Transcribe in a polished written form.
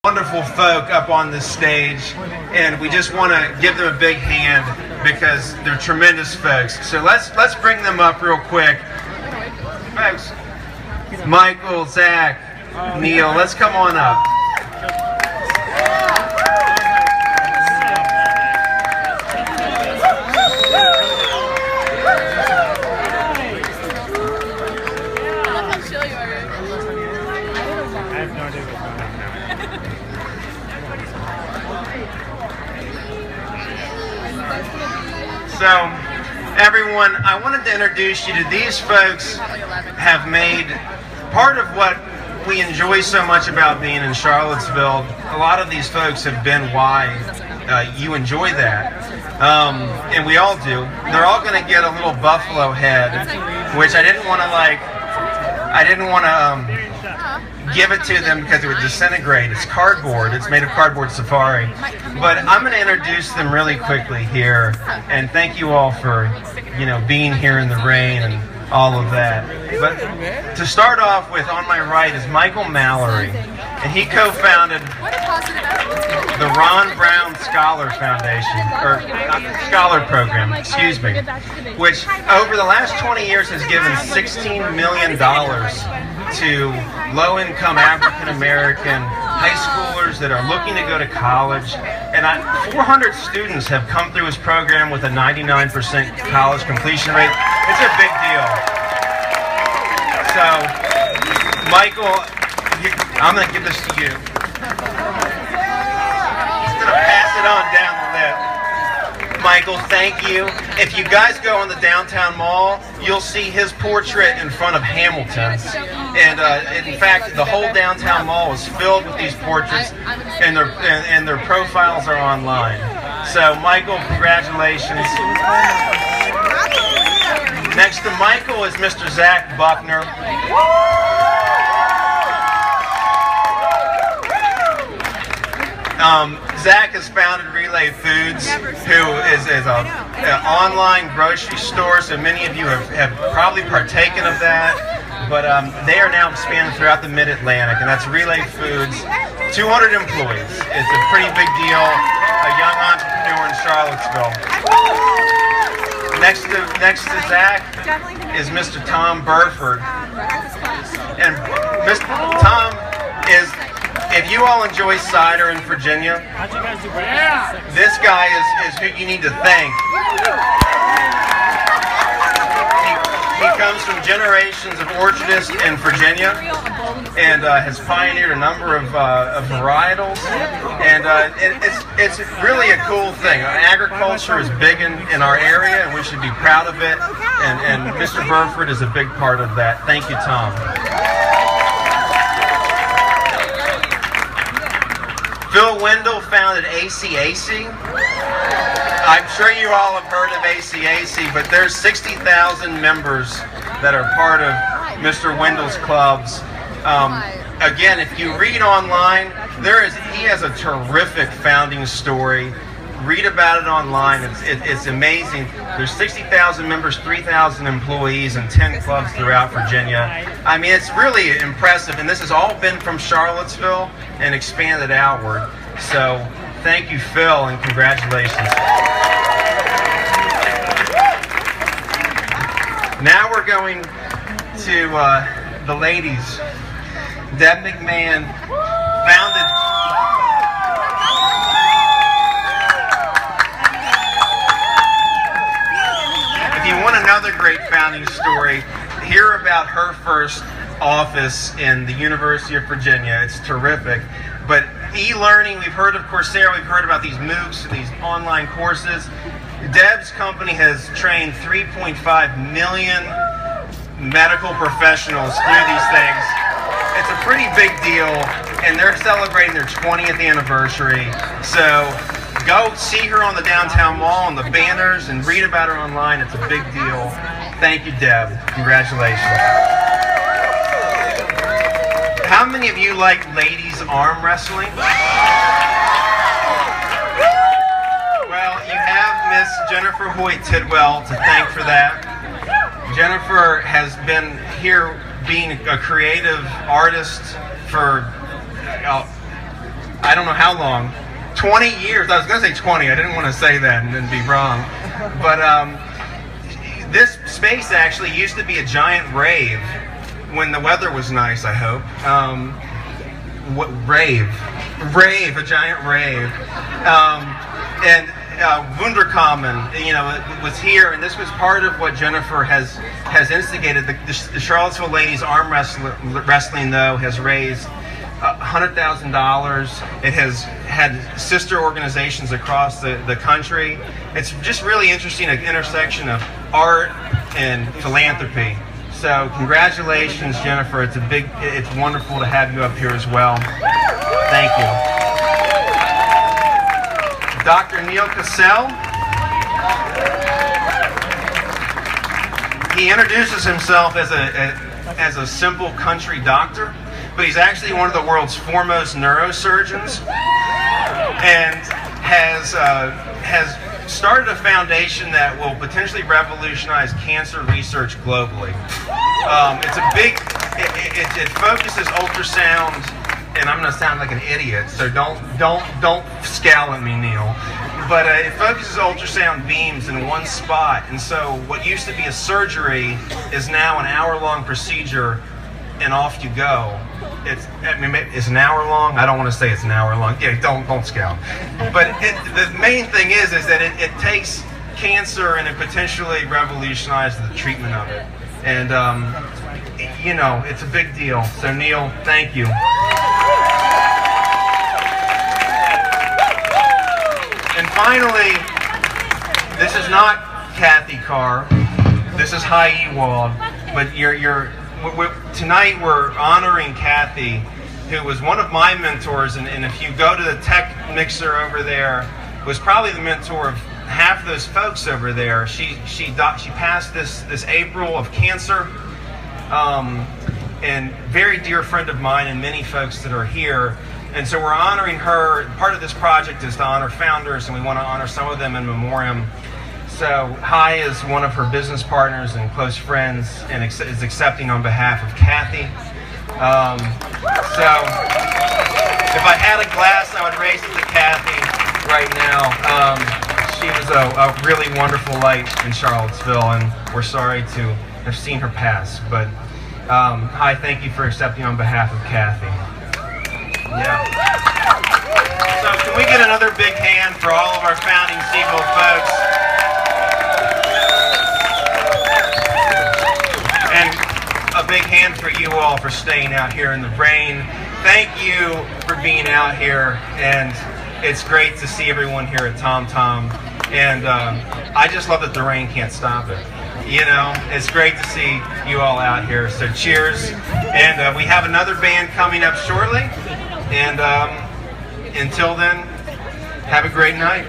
Wonderful folk up on this stage, and we just want to give them a big hand because they're tremendous folks. So let's bring them up real quick. Folks, Michael, Zach, Neil, let's come on up. So, everyone, I wanted to introduce you to these folks. Have made part of what we enjoy so much about being in Charlottesville. A lot of these folks have been why you enjoy that, and we all do. They're all going to get a little buffalo head, which I didn't want to give it to them because it would disintegrate. It's cardboard. It's made of cardboard safari. But I'm going to introduce them really quickly here, and thank you all for, being here in the rain and all of that. But to start off with, on my right is Michael Mallory, and he co-founded the Ron Brown Scholar Foundation, or Scholar Program, excuse me, which over the last 20 years has given $16 million to low-income African-American high schoolers that are looking to go to college. And 400 students have come through his program with a 99% college completion rate. It's a big deal. So, Michael, I'm going to give this to you. Just going to pass it on down the list. Michael, thank you. If you guys go on the downtown mall, you'll see his portrait in front of Hamilton's. And in fact, the whole downtown mall is filled with these portraits, and their profiles are online. So, Michael, congratulations. Next to Michael is Mr. Zach Buckner. Zach has founded Relay Foods, who is an online grocery store, so many of you have probably partaken of that. But they are now expanding throughout the Mid-Atlantic, and that's Relay Foods. 200 employees. It's a pretty big deal. A young entrepreneur in Charlottesville. Next to Zach is Mr. Tom Burford. And Mr. Tom is, if you all enjoy cider in Virginia, this guy is who you need to thank. He comes from generations of orchardists in Virginia and has pioneered a number of varietals. And it's really a cool thing. Agriculture is big in our area, and we should be proud of it. And Mr. Burford is a big part of that. Thank you, Tom. Phil Wendell founded ACAC. I'm sure you all have heard of ACAC, but there's 60,000 members that are part of Mr. Wendell's clubs. Again, if you read online, he has a terrific founding story. Read about it online. It's amazing. There's 60,000 members, 3,000 employees, and 10 clubs throughout Virginia. I mean, it's really impressive, and this has all been from Charlottesville and expanded outward. So, thank you, Phil, and congratulations. Now we're going to the ladies. Deb McMahon founded... If you want another great founding story, hear about her first office in the University of Virginia. It's terrific. But e-learning, we've heard of Coursera, we've heard about these MOOCs, these online courses. Deb's company has trained 3.5 million medical professionals through these things. It's a pretty big deal, and they're celebrating their 20th anniversary. So go see her on the downtown mall and the banners and read about her online. It's a big deal. Thank you, Deb. Congratulations. How many of you like ladies arm wrestling? Well, you have Miss Jennifer Hoyt Tidwell to thank for that. Jennifer has been here being a creative artist for I don't know how long, 20 years. I was going to say 20. I didn't want to say that and then be wrong. But this space actually used to be a giant rave when the weather was nice, I hope. A giant rave. And Wunderkamen, you know, was here, and this was part of what Jennifer has instigated. The Charlottesville ladies arm wrestling, though, has raised $100,000. It has had sister organizations across the country. It's just really interesting, an intersection of art and philanthropy. So congratulations, Jennifer. It's wonderful to have you up here as well. Thank you. Dr. Neil Cassell. He introduces himself as a simple country doctor, but he's actually one of the world's foremost neurosurgeons, and has started a foundation that will potentially revolutionize cancer research globally. It focuses ultrasound. And I'm going to sound like an idiot, so don't scowl at me, Neil. But it focuses ultrasound beams in one spot, and so what used to be a surgery is now an hour-long procedure, and off you go. It's an hour long. I don't want to say it's an hour long. Yeah, don't scowl. But the main thing is that it takes cancer and it potentially revolutionizes the treatment of it. And you know, it's a big deal. So Neil, thank you. And finally, this is not Kathy Carr. This is Hai Ewald. But tonight we're honoring Kathy, who was one of my mentors. And if you go to the tech mixer over there, was probably the mentor of half those folks over there. She passed this April of cancer. And very dear friend of mine and many folks that are here. And so we're honoring her. Part of this project is to honor founders, and we want to honor some of them in memoriam. So Hai is one of her business partners and close friends, and is accepting on behalf of Kathy. So if I had a glass, I would raise it to Kathy right now. She was a really wonderful light in Charlottesville, and we're sorry to have seen her pass. But Hai, thank you for accepting on behalf of Kathy. Yeah. So can we get another big hand for all of our Founding Cville folks? And a big hand for you all for staying out here in the rain. Thank you for being out here, and it's great to see everyone here at Tom Tom. And I just love that the rain can't stop it. You know, it's great to see you all out here. So cheers. And we have another band coming up shortly. And until then, have a great night.